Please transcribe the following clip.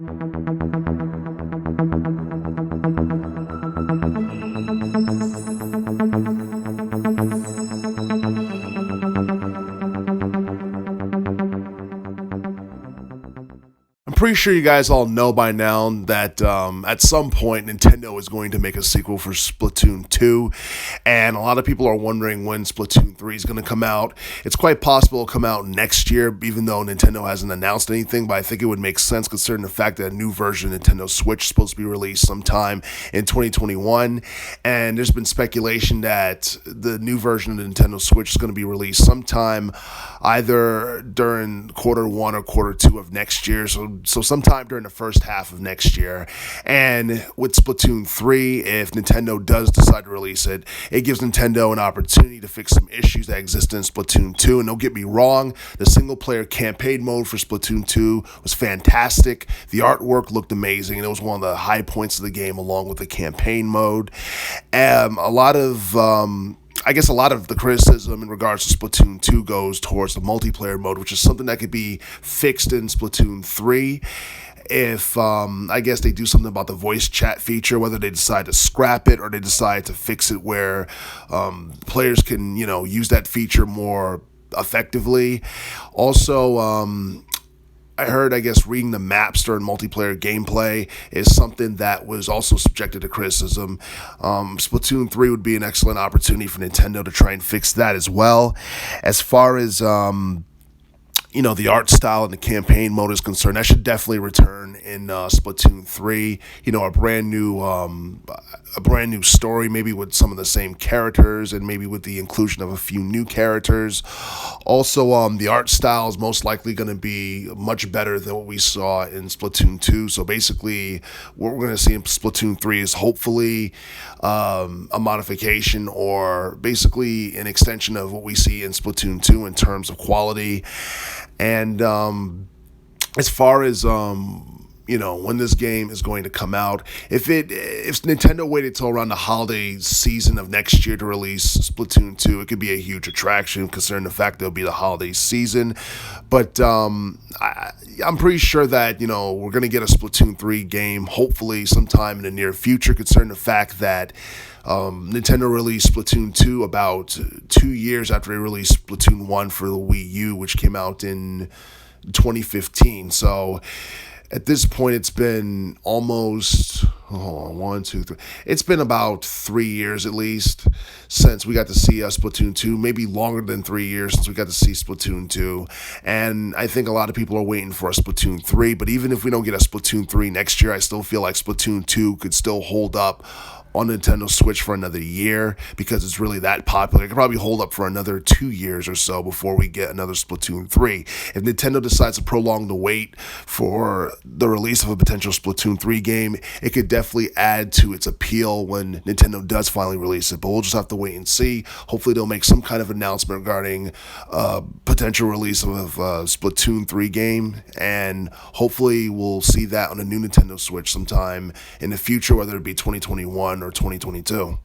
I'm pretty sure you guys all know by now that at some point Nintendo is going to make a sequel for Splatoon 2, and a lot of people are wondering when Splatoon 3 is going to come out. It's quite possible it'll come out next year, even though Nintendo hasn't announced anything, but I think it would make sense considering the fact that a new version of Nintendo Switch is supposed to be released sometime in 2021, and there's been speculation that the new version of the Nintendo Switch is going to be released sometime either during quarter 1 or quarter 2 of next year, so sometime during the first half of next year. And with Splatoon 3, if Nintendo does decide to release it, it gives Nintendo an opportunity to fix some issues that exist in Splatoon 2. And don't get me wrong, the single-player campaign mode for Splatoon 2 was fantastic. The artwork looked amazing, and it was one of the high points of the game along with the campaign mode. I guess a lot of the criticism in regards to Splatoon 2 goes towards the multiplayer mode, which is something that could be fixed in Splatoon 3 if, I guess, they do something about the voice chat feature, whether they decide to scrap it or they decide to fix it where players can, use that feature more effectively. Also, I heard, reading the maps during multiplayer gameplay is something that was also subjected to criticism. Splatoon 3 would be an excellent opportunity for Nintendo to try and fix that as well. As far as the art style and the campaign mode is concerned, that should definitely return in Splatoon 3. A brand new story, maybe with some of the same characters and maybe with the inclusion of a few new characters. Also, the art style is most likely going to be much better than what we saw in Splatoon 2. So basically, what we're going to see in Splatoon 3 is hopefully a modification or basically an extension of what we see in Splatoon 2 in terms of quality. And as far as when this game is going to come out, if Nintendo waited till around the holiday season of next year to release Splatoon 2, it could be a huge attraction considering the fact that it'll be the holiday season. But I'm pretty sure that we're going to get a Splatoon 3 game hopefully sometime in the near future, considering the fact that Nintendo released Splatoon 2 about 2 years after they released Splatoon 1 for the Wii U, which came out in 2015. So at this point, it's been almost, it's been about 3 years at least since we got to see Splatoon 2, maybe longer than 3 years since we got to see Splatoon 2. And I think a lot of people are waiting for a Splatoon 3, but even if we don't get a Splatoon 3 next year, I still feel like Splatoon 2 could still hold up on Nintendo Switch for another year because it's really that popular. It could probably hold up for another 2 years or so before we get another Splatoon 3. If Nintendo decides to prolong the wait for the release of a potential Splatoon 3 game, it could definitely add to its appeal when Nintendo does finally release it. But we'll just have to wait and see. Hopefully they'll make some kind of announcement regarding potential release of a Splatoon 3 game, and hopefully we'll see that on a new Nintendo Switch sometime in the future, whether it be 2021 or 2022.